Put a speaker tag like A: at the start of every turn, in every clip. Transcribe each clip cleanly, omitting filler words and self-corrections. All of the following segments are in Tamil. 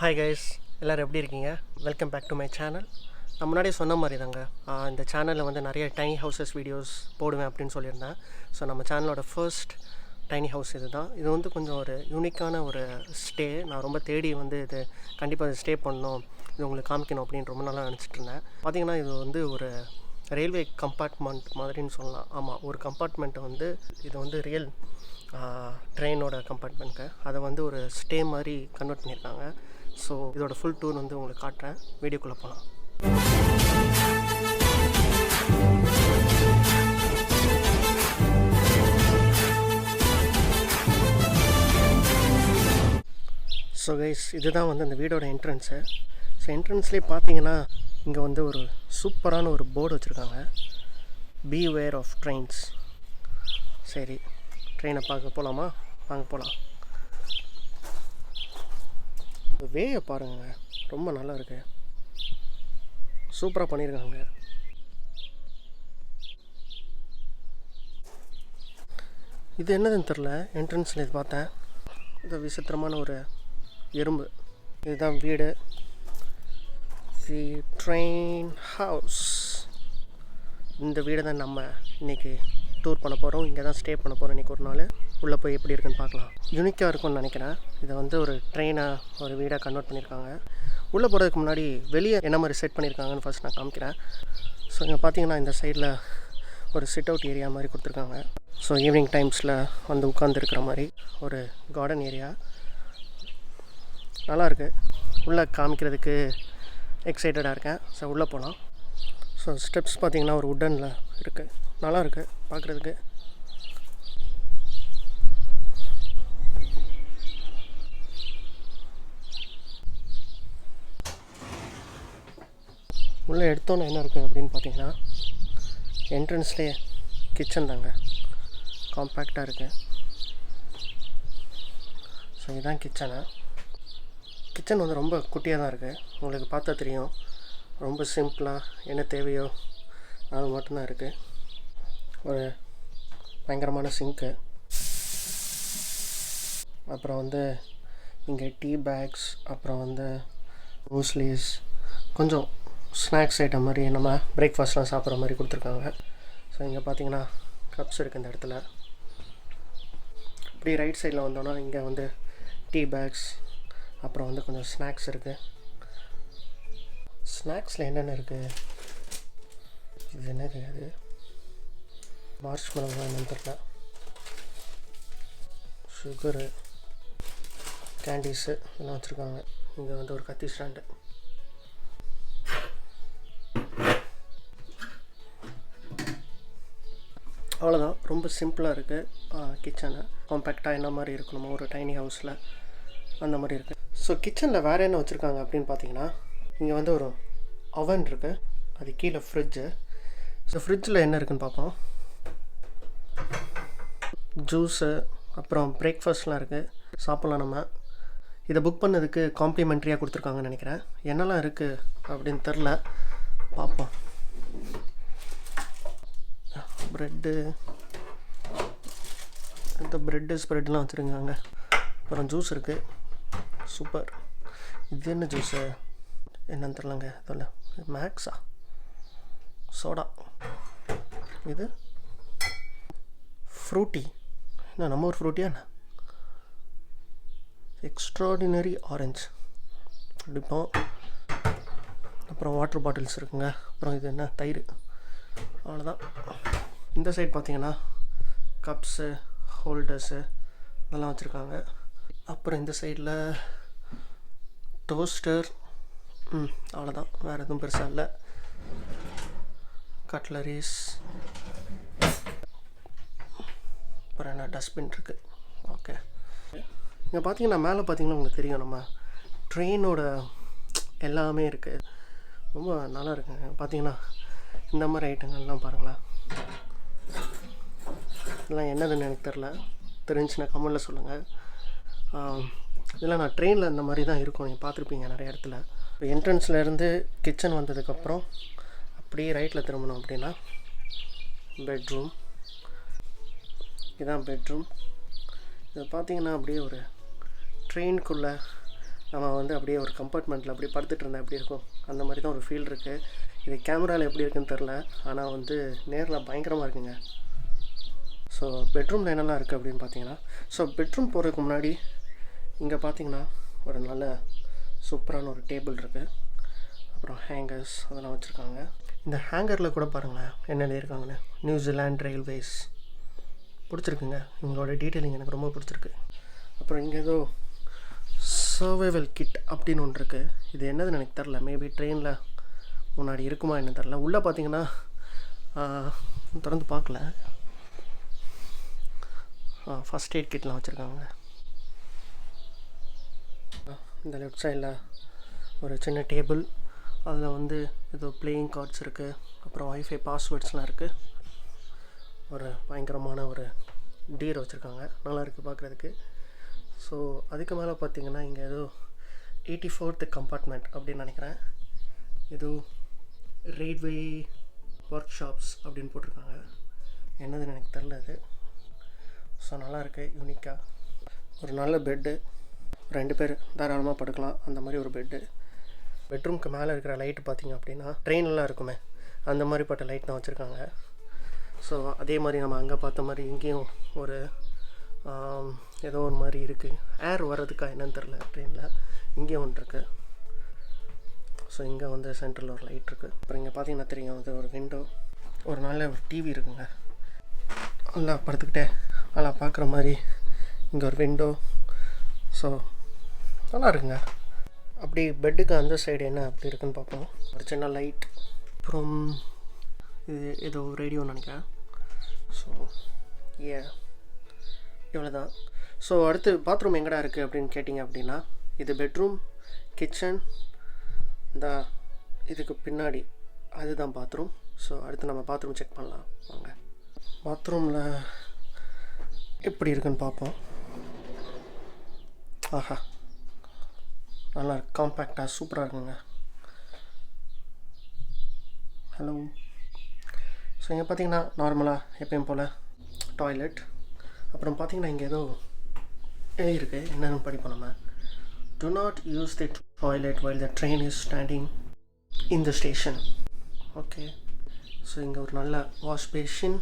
A: ஹாய் கைஸ், எல்லோரும் எப்படி இருக்கீங்க? Welcome back to my channel. நான் முன்னாடியே சொன்ன மாதிரி தாங்க, இந்த சேனலில் வந்து நிறைய டைனி ஹவுசஸ் வீடியோஸ் போடுவேன் அப்படின்னு சொல்லியிருந்தேன். ஸோ நம்ம சேனலோட ஃபர்ஸ்ட் டைனி ஹவுஸ் இது தான். இது வந்து கொஞ்சம் ஒரு யூனிக்கான ஒரு ஸ்டே. நான் ரொம்ப தேடி வந்து இது கண்டிப்பாக இது ஸ்டே பண்ணணும், இது உங்களுக்கு காமிக்கணும் அப்படின்னு ரொம்ப நாளாக நினச்சிட்டு இருந்தேன். பார்த்திங்கன்னா இது வந்து ஒரு ரயில்வே கம்பார்ட்மெண்ட் மாதிரின்னு சொல்லலாம். ஆமாம், ஒரு கம்பார்ட்மெண்ட்டை வந்து இது வந்து ரியல் ட்ரெயினோட கம்பார்ட்மெண்ட்க்கு அதை வந்து ஒரு ஸ்டே மாதிரி கன்வெர்ட் பண்ணியிருக்காங்க. ஸோ இதோட ஃபுல் டூர் வந்து உங்களுக்கு காட்டுறேன். வீடியோக்குள்ளே போகலாம். ஸோ கைஸ், இதுதான் வந்து அந்த வீடோட என்ட்ரன்ஸு. ஸோ என்ட்ரன்ஸ்லேயே பார்த்தீங்கன்னா இங்கே வந்து ஒரு சூப்பரான ஒரு போர்டு வச்சுருக்காங்க, பீவேர் ஆஃப் ட்ரெயின்ஸ். சரி, ட்ரெயினை பார்க்க போகலாமா? வாங்க போகலாம். வேயை பாருங்க, ரொம்ப நல்லா இருக்கு, சூப்பராக பண்ணியிருக்காங்க. இது என்னதுன்னு தெரில, என்ட்ரன்ஸில் இது பார்த்தேன். இது விசித்திரமான ஒரு எறும்பு. இதுதான் வீடு, தி ட்ரெயின் ஹவுஸ். இந்த வீடு தான் நம்ம இன்றைக்கி டூர் பண்ண போகிறோம். இங்கே தான் ஸ்டே பண்ண போகிறோம் இன்றைக்கி ஒரு நாள். உள்ளே போய் எப்படி இருக்குன்னு பார்க்கலாம். யூனிக்காக இருக்கும்னு நினைக்கிறேன். இதை வந்து ஒரு ட்ரெயினை ஒரு வீடாக கன்வெர்ட் பண்ணியிருக்காங்க. உள்ளே போகிறதுக்கு முன்னாடி வெளியே என்ன மாதிரி செட் பண்ணியிருக்காங்கன்னு ஃபர்ஸ்ட் நான் காமிக்கிறேன். ஸோ இங்கே பார்த்தீங்கன்னா இந்த சைடில் ஒரு சிட் அவுட் ஏரியா மாதிரி கொடுத்துருக்காங்க. ஸோ ஈவினிங் டைம்ஸில் வந்து உட்காந்துருக்கிற மாதிரி ஒரு கார்டன் ஏரியா. நல்லாயிருக்கு, உள்ளே காமிக்கிறதுக்கு எக்ஸைட்டடாக இருக்கேன். ஸோ உள்ளே போகலாம். ஸோ ஸ்டெப்ஸ் பார்த்திங்கன்னா ஒரு உட்டனில் இருக்குது, நல்லாயிருக்கு பார்க்குறதுக்கு. உள்ளே எடுத்தோன்னே என்ன இருக்குது அப்படின்னு பார்த்தீங்கன்னா, என்ட்ரன்ஸ்லேயே கிச்சன் தாங்க, காம்பேக்டாக இருக்குது. ஸோ இதுதான் கிச்சனு. கிச்சன் வந்து ரொம்ப குட்டியாக தான் இருக்குது, உங்களுக்கு பார்த்தா தெரியும். ரொம்ப சிம்பிளாக என்ன தேவையோ அது மட்டும்தான் இருக்குது. ஒரு பயங்கரமான சிங்க்கு, அப்புறம் வந்து இங்கே டீ பேக்ஸ், அப்புறம் வந்து மூஸ்லீஸ், கொஞ்சம் ஸ்நாக்ஸ் ஐட்டம் மாதிரி நம்ம பிரேக்ஃபாஸ்ட்லாம் சாப்பிட்ற மாதிரி கொடுத்துருக்காங்க. ஸோ இங்கே பார்த்தீங்கன்னா கப்ஸ் இருக்குது இந்த இடத்துல. இப்படி ரைட் சைடில் வந்தோன்னா இங்கே வந்து டீ பேக்ஸ், அப்புறம் வந்து கொஞ்சம் ஸ்நாக்ஸ் இருக்குது. ஸ்நாக்ஸில் என்னென்ன இருக்குது, இது என்னது, அது மார்ஷ்மெலோ என்னன்னு தெரியல. சுகரு, கேண்டீஸு எல்லாம் வச்சுருக்காங்க. இங்கே வந்து ஒரு கத்தி ஸ்டாண்டு. அவ்வளோதான், ரொம்ப சிம்பிளாக இருக்குது கிச்சனு. காம்பேக்டாக என்ன மாதிரி இருக்கணுமோ ஒரு டைனி ஹவுஸில் அந்த மாதிரி இருக்குது. ஸோ கிச்சனில் வேறு என்ன வச்சுருக்காங்க அப்படின்னு பார்த்தீங்கன்னா, இங்கே வந்து ஒரு அவன் இருக்குது, அது கீழே ஃப்ரிட்ஜு. ஸோ ஃப்ரிட்ஜில் என்ன இருக்குதுன்னு பார்ப்போம். ஜூஸு, அப்புறம் பிரேக்ஃபாஸ்ட்லாம் இருக்குது, சாப்பிட்லாம் நம்ம. இதை புக் பண்ணதுக்கு காம்ப்ளிமெண்ட்ரியாக கொடுத்துருக்காங்கன்னு நினைக்கிறேன். என்னெல்லாம் இருக்குது அப்படின்னு தெரில, பார்ப்போம். ப்ரெட்டு, இந்த ப்ரெட்டு ஸ்ப்ரெட்லாம் வச்சுருக்காங்க. அப்புறம் ஜூஸ் இருக்குது, சூப்பர். இது என்ன ஜூஸு என்னன்னு தெரிலங்க, அதில் மேக்ஸா சோடா. இது ஃப்ரூட்டி, என்ன நம்ம ஒரு ஃப்ரூட்டியா என்ன, எக்ஸ்ட்ராடினரி ஆரஞ்சு குடிப்போம். அப்புறம் வாட்டர் பாட்டில்ஸ் இருக்குங்க. அப்புறம் இது என்ன, தயிர். அவ்வளோதான். இந்த சைடு பார்த்தீங்கன்னா கப்ஸு, ஹோல்டர்ஸு இதெல்லாம் வச்சுருக்காங்க. அப்புறம் இந்த சைடில் டோஸ்டர், அவ்வளோதான், வேறு எதுவும் பெருசாக இல்லை. கட்லரிஸ், அப்புறம் என்ன டஸ்ட்பின் இருக்குது. ஓகே, இங்கே பார்த்தீங்கன்னா மேலே பார்த்தீங்கன்னா உங்களுக்கு தெரியும், நம்ம ட்ரெயினோட எல்லாமே இருக்குது. ரொம்ப நல்லா இருக்குங்க. பார்த்தீங்கன்னா இந்த மாதிரி ஐட்டங்கள்லாம் பாருங்களேன். இதெல்லாம் என்னதுன்னு எனக்கு தெரில, தெரிஞ்சுன்னா கமெண்டில் சொல்லுங்கள். இதெல்லாம் நான் ட்ரெயினில் இந்த மாதிரி தான் இருக்கும், நீங்கள் பார்த்துருப்பீங்க நிறைய இடத்துல. இப்போ என்ட்ரன்ஸ்லேருந்து கிச்சன் வந்ததுக்கப்புறம் அப்படியே ரைட்டில் திரும்பணும் அப்படின்னா பெட்ரூம். இதுதான் பெட்ரூம். இது பார்த்திங்கன்னா அப்படியே ஒரு ட்ரெயினுக்குள்ளே நம்ம வந்து அப்படியே ஒரு கம்பார்ட்மெண்ட்டில் அப்படியே படுத்துட்டு இருந்தால் எப்படி இருக்கும் அந்த மாதிரி தான் ஒரு ஃபீல் இருக்குது. இது கேமராவில் எப்படி இருக்குன்னு தெரில, ஆனால் வந்து நேரில் பயங்கரமாக இருக்குங்க. ஸோ பெட்ரூமில் என்னெல்லாம் இருக்குது அப்படின்னு பார்த்தீங்கன்னா, ஸோ பெட்ரூம் போகிறதுக்கு முன்னாடி இங்கே பார்த்தீங்கன்னா ஒரு நல்ல சூப்பரான ஒரு டேபிள் இருக்குது. அப்புறம் ஹேங்கர்ஸ் அதெல்லாம் வச்சுருக்காங்க. இந்த ஹேங்கரில் கூட பாருங்களேன் என்ன எழுதியிருக்காங்கன்னு, நியூசிலாண்ட் ரயில்வேஸ். பிடிச்சிருக்குங்க, இவங்களோட டீட்டெயிலிங் எனக்கு ரொம்ப பிடிச்சிருக்கு. அப்புறம் இங்கே ஏதோ சர்வைவல் கிட் அப்படின்னு ஒன்று இருக்குது. இது என்னதுன்னு எனக்கு தெரில, மேபி ட்ரெயினில் முன்னாடி இருக்குமா என்ன தெரில. உள்ளே பார்த்தீங்கன்னா திறந்து பார்க்கல, ஃபஸ்ட் எய்ட் கிட்லாம் வச்சுருக்காங்க. இந்த லெஃப்ட் சைடில் ஒரு சின்ன டேபிள், அதில் வந்து ஏதோ பிளேயிங் கார்ட்ஸ் இருக்குது. அப்புறம் வைஃபை பாஸ்வேர்ட்ஸ்லாம் இருக்குது. ஒரு பயங்கரமான ஒரு டீர் வச்சுருக்காங்க, நல்லா இருக்குது பார்க்குறதுக்கு. ஸோ அதுக்கு மேலே பார்த்தீங்கன்னா இங்கே ஏதோ 84th கம்பார்ட்மெண்ட் அப்படின்னு நினைக்கிறேன். ஏதோ ரயில்வே ஒர்க் ஷாப்ஸ் அப்படின்னு போட்டிருக்காங்க, என்னதுன்னு எனக்கு தெரில அது. ஸோ நல்லாயிருக்கு, யூனிக்காக. ஒரு நல்ல பெட்டு, 2 பேர் தாராளமாக படுக்கலாம் அந்த மாதிரி ஒரு பெட்டு. பெட்ரூம்க்கு மேலே இருக்கிற லைட்டு பார்த்திங்க அப்படின்னா ட்ரெயின்லாம் இருக்குமே அந்த மாதிரி பட்ட லைட் தான் வச்சுருக்காங்க. ஸோ அதே மாதிரி நம்ம அங்கே பார்த்த மாதிரி இங்கேயும் ஒரு ஏதோ ஒரு மாதிரி இருக்குது, ஏர் வர்றதுக்கா என்னன்னு தெரில ட்ரெயினில். இங்கேயும் ஒன்று இருக்குது. ஸோ இங்கே வந்து சென்டரில் ஒரு லைட் இருக்குது. அப்புறம் இங்கே பார்த்தீங்கன்னா தெரியும், அது ஒரு விண்டோ. ஒரு நல்ல ஒரு டிவி இருக்குங்க, நல்லா படுத்துக்கிட்டே நல்லா பார்க்குற மாதிரி. இங்கே ஒரு விண்டோ. ஸோ நல்லா இருக்குங்க. அப்படி பெட்டுக்கு அந்த சைடு என்ன அப்படி இருக்குன்னு பார்ப்போம். ஒரு சின்ன லைட், அப்புறம் இது ஏதோ ரேடியோன்னு நினைக்கிறேன். ஸோ இவ்வளோ தான். ஸோ அடுத்து பாத்ரூம் எங்கடா இருக்குது அப்படின்னு கேட்டிங்க அப்படின்னா, இது பெட்ரூம், கிச்சன், இந்த இதுக்கு பின்னாடி அதுதான் பாத்ரூம். ஸோ அடுத்து நம்ம பாத்ரூம் செக் பண்ணலாம் வாங்க. பாத்ரூமில் எப்படி இருக்குன்னு பார்ப்போம். ஆஹா, நல்லா இருக்கு, காம்பேக்டாக சூப்பராக இருக்குங்க. ஹலோ. ஸோ இங்கே பார்த்தீங்கன்னா நார்மலாக எப்பயும் போல் டாய்லெட். அப்புறம் பார்த்தீங்கன்னா இங்கே ஏதோ எழுதியிருக்கு, என்னென்னு படிப்போம் நம்ம. Do not use the toilet while the train is standing in the station. Okay. So இங்கே ஒரு நல்ல வாஷ் பேஷின்,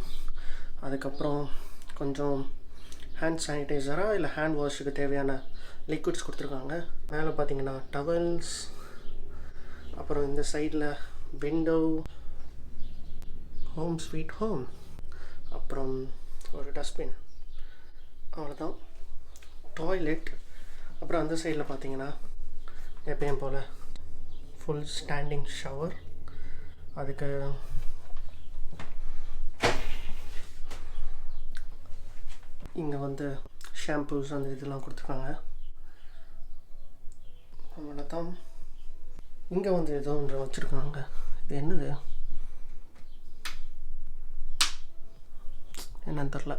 A: அதுக்கப்புறம் கொஞ்சம் ஹேண்ட் சானிடைசராக இல்லை ஹேண்ட் வாஷுக்கு தேவையான லிக்விட்ஸ் கொடுத்துருக்காங்க. மேலே பார்த்தீங்கன்னா டவல்ஸ், அப்புறம் இந்த சைடில் விண்டோ, ஹோம் ஸ்வீட் ஹோம், அப்புறம் ஒரு டஸ்ட்பின், அவ்வளோதான். டாய்லெட். அப்புறம் அந்த சைடில் பார்த்தீங்கன்னா எப்பயும் போல் ஃபுல் ஸ்டாண்டிங் ஷவர். அதுக்கு இங்கே வந்து ஷாம்பூஸ் அந்த இதெல்லாம் கொடுத்துருக்காங்க, அவ்வளோதான். இங்கே வந்து ஏதோ ஒன்று வச்சுருக்காங்க, இது என்னது என்னன்னு தெரில.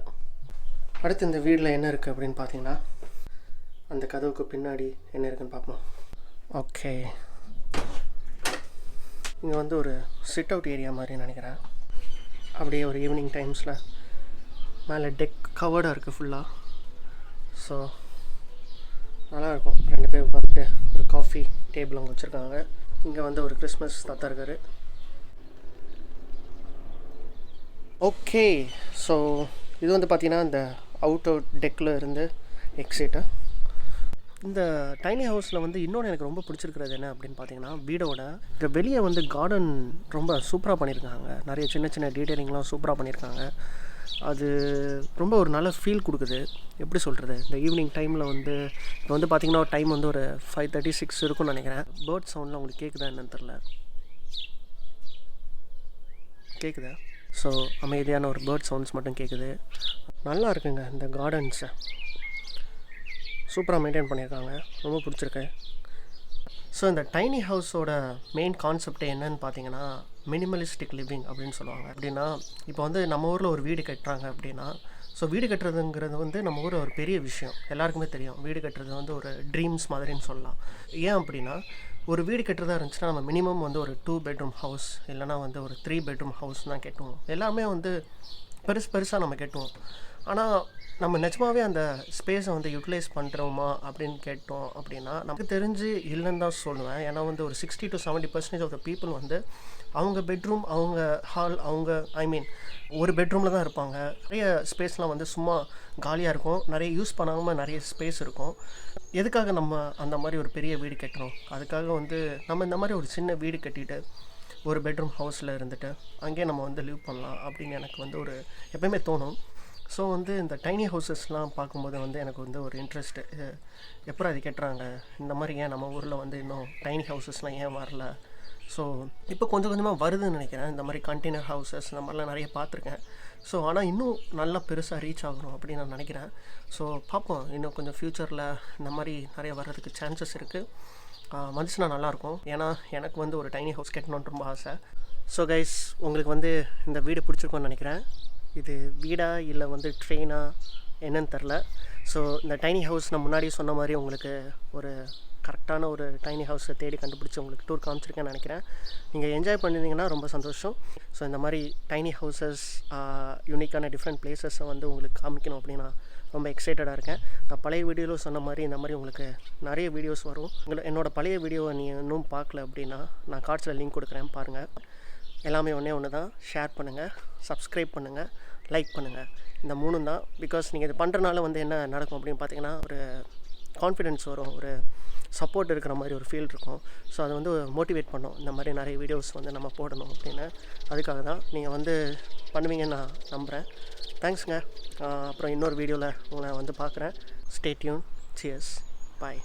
A: அடுத்து இந்த வீட்டில் என்ன இருக்குது அப்படின்னு பார்த்தீங்கன்னா, அந்த கதவுக்கு பின்னாடி என்ன இருக்குன்னு பார்ப்போம். ஓகே, இங்கே வந்து ஒரு சிட் அவுட் ஏரியா மாதிரி நினைக்கிறேன். அப்படியே ஒரு ஈவினிங் டைம்ஸில் மேலே டெக் கவர்டாக இருக்குது ஃபுல்லாக. ஸோ நல்லாயிருக்கும். 2 பேர் உட்காந்துட்டு ஒரு காஃபி டேபிள் அங்கே வச்சுருக்காங்க. இங்கே வந்து ஒரு கிறிஸ்மஸ் தாத்தா இருக்கார். ஓகே, ஸோ இது வந்து பார்த்திங்கன்னா இந்த அவுட் டெக்கில் இருந்து எக்ஸிட்டு. இந்த டைனி ஹவுஸில் வந்து இன்னொன்று எனக்கு ரொம்ப பிடிச்சிருக்கிறது என்ன அப்படின்னு பார்த்தீங்கன்னா, வீடோட இந்த வெளியே வந்து கார்டன் ரொம்ப சூப்பராக பண்ணியிருக்காங்க. நிறைய சின்ன சின்ன டீட்டெயிலிங்லாம் சூப்பராக பண்ணியிருக்காங்க. அது ரொம்ப ஒரு நல்ல ஃபீல் கொடுக்குது. எப்படி சொல்கிறது, இந்த ஈவினிங் டைமில் வந்து இப்போ வந்து பார்த்திங்கன்னா டைம் வந்து ஒரு 5:36 இருக்குன்னு நினைக்கிறேன். பேர்ட் சவுண்ட்லாம் உங்களுக்கு கேட்குதா என்னன்னு தெரில, கேட்குதா? ஸோ அமைதியான ஒரு பேர்ட் சவுண்ட்ஸ் மட்டும் கேட்குது. நல்லா இருக்குங்க. இந்த கார்டன்ஸை சூப்பராக மெயின்டைன் பண்ணியிருக்காங்க, ரொம்ப பிடிச்சிருக்கு. ஸோ இந்த டைனி ஹவுஸோட மெயின் கான்செப்டே என்னன்னு பார்த்தீங்கன்னா மினிமலிஸ்டிக் லிவிங் அப்படின்னு சொல்லுவாங்க. அப்படின்னா இப்போ வந்து நம்ம ஊரில் ஒரு வீடு கட்டுறாங்க அப்படின்னா, ஸோ வீடு கட்டுறதுங்கிறது வந்து நம்ம ஊரில் ஒரு பெரிய விஷயம், எல்லாருக்குமே தெரியும். வீடு கட்டுறது வந்து ஒரு ட்ரீம்ஸ் மாதிரின்னு சொல்லலாம். ஏன் அப்படின்னா, ஒரு வீடு கட்டுறதா இருந்துச்சுன்னா நம்ம மினிமம் வந்து ஒரு 2 bedroom ஹவுஸ் இல்லைனா வந்து ஒரு 3 bedroom ஹவுஸ் தான் கட்டுவோம். எல்லாமே வந்து பெருசாக நம்ம கட்டுவோம். ஆனால் நம்ம நிஜமாவே அந்த ஸ்பேஸை வந்து யூட்டிலைஸ் பண்ணுறோமா அப்படின்னு கேட்டோம் அப்படின்னா நமக்கு தெரிஞ்சு இல்லைன்னு தான் சொல்லுவேன். ஏன்னா வந்து ஒரு 60 to 70% ஆஃப் த பீப்புள் வந்து அவங்க பெட்ரூம், அவங்க ஹால், அவங்க ஒரு பெட்ரூமில் தான் இருப்பாங்க. நிறைய ஸ்பேஸ்லாம் வந்து சும்மா காலியாக இருக்கும், நிறைய யூஸ் பண்ணாமல் நிறைய ஸ்பேஸ் இருக்கும். எதுக்காக நம்ம அந்த மாதிரி ஒரு பெரிய வீடு கட்டணும்? அதுக்காக வந்து நம்ம இந்த மாதிரி ஒரு சின்ன வீடு கட்டிட்டு ஒரு பெட்ரூம் ஹவுஸில் இருந்துட்டு அங்கேயே நம்ம வந்து லிவ் பண்ணலாம் அப்படின்னு எனக்கு வந்து ஒரு எப்பயுமே தோணும். ஸோ வந்து இந்த டைனி ஹவுசஸ்லாம் பார்க்கும்போது வந்து எனக்கு வந்து ஒரு இன்ட்ரெஸ்ட்டு, எப்போ அது கட்டுறாங்க, இந்த மாதிரி ஏன் நம்ம ஊரில் வந்து இன்னும் டைனி ஹவுசஸ்லாம் ஏன் வரல? ஸோ இப்போ கொஞ்சம் கொஞ்சமாக வருதுன்னு நினைக்கிறேன். இந்த மாதிரி கண்டெய்னர் ஹவுசஸ் இந்த மாதிரிலாம் நிறைய பார்த்துருக்கேன். ஸோ ஆனால் இன்னும் நல்லா பெருசாக ரீச் ஆகணும் அப்படின்னு நான் நினைக்கிறேன். ஸோ பார்ப்போம், இன்னும் கொஞ்சம் ஃப்யூச்சரில் இந்த மாதிரி நிறைய வர்றதுக்கு சான்சஸ் இருக்குது. வந்துச்சுன்னா நல்லாயிருக்கும். ஏன்னா எனக்கு வந்து ஒரு டைனி ஹவுஸ் கட்டணுன்னு ரொம்ப ஆசை. ஸோ கைஸ், உங்களுக்கு வந்து இந்த வீடு பிடிச்சிருக்கோன்னு நினைக்கிறேன். இது வீடா இல்லை வந்து ட்ரெயினா என்னன்னு தெரில. ஸோ இந்த டைனி ஹவுஸ் நான் முன்னாடி சொன்ன மாதிரி உங்களுக்கு ஒரு கரெக்டான ஒரு டைனி ஹவுஸை தேடி கண்டுபிடிச்சி உங்களுக்கு டூர் காமிச்சிருக்கேன்னு நினைக்கிறேன். நீங்கள் என்ஜாய் பண்ணியிருந்தீங்கன்னா ரொம்ப சந்தோஷம். ஸோ இந்த மாதிரி டைனி ஹவுசஸ், யூனிக்கான டிஃப்ரெண்ட் பிளேசஸை வந்து உங்களுக்கு காமிக்கணும் அப்படின்னு நான் ரொம்ப எக்ஸைட்டடாக இருக்கேன். நான் பழைய வீடியோவில் சொன்ன மாதிரி இந்த மாதிரி உங்களுக்கு நிறைய வீடியோஸ் வரும். என்னோடய பழைய வீடியோவை நீ இன்னும் பார்க்கல அப்படின்னா நான் கார்ட்ஸில் லிங்க் கொடுக்குறேன், பாருங்கள். எல்லாமே ஒன்று தான். ஷேர் பண்ணுங்கள், சப்ஸ்கிரைப் பண்ணுங்கள், லைக் பண்ணுங்கள். இந்த 3 தான். பிகாஸ் நீங்கள் இது பண்ணுறனால வந்து என்ன நடக்கும் அப்படின்னு பார்த்தீங்கன்னா, ஒரு கான்ஃபிடென்ஸ் வரும், ஒரு சப்போர்ட் இருக்கிற மாதிரி ஒரு ஃபீல் இருக்கும். ஸோ அதை வந்து மோட்டிவேட் பண்ணோம், இந்த மாதிரி நிறைய வீடியோஸ் வந்து நம்ம போடணும் அப்படின்னு. அதுக்காக தான் நீங்கள் வந்து பண்ணுவீங்கன்னு நான் நம்புகிறேன். தேங்க்ஸுங்க. அப்புறம் இன்னொரு வீடியோவில் உங்களை வந்து பார்க்குறேன். Stay tune. சியர்ஸ். பாய்.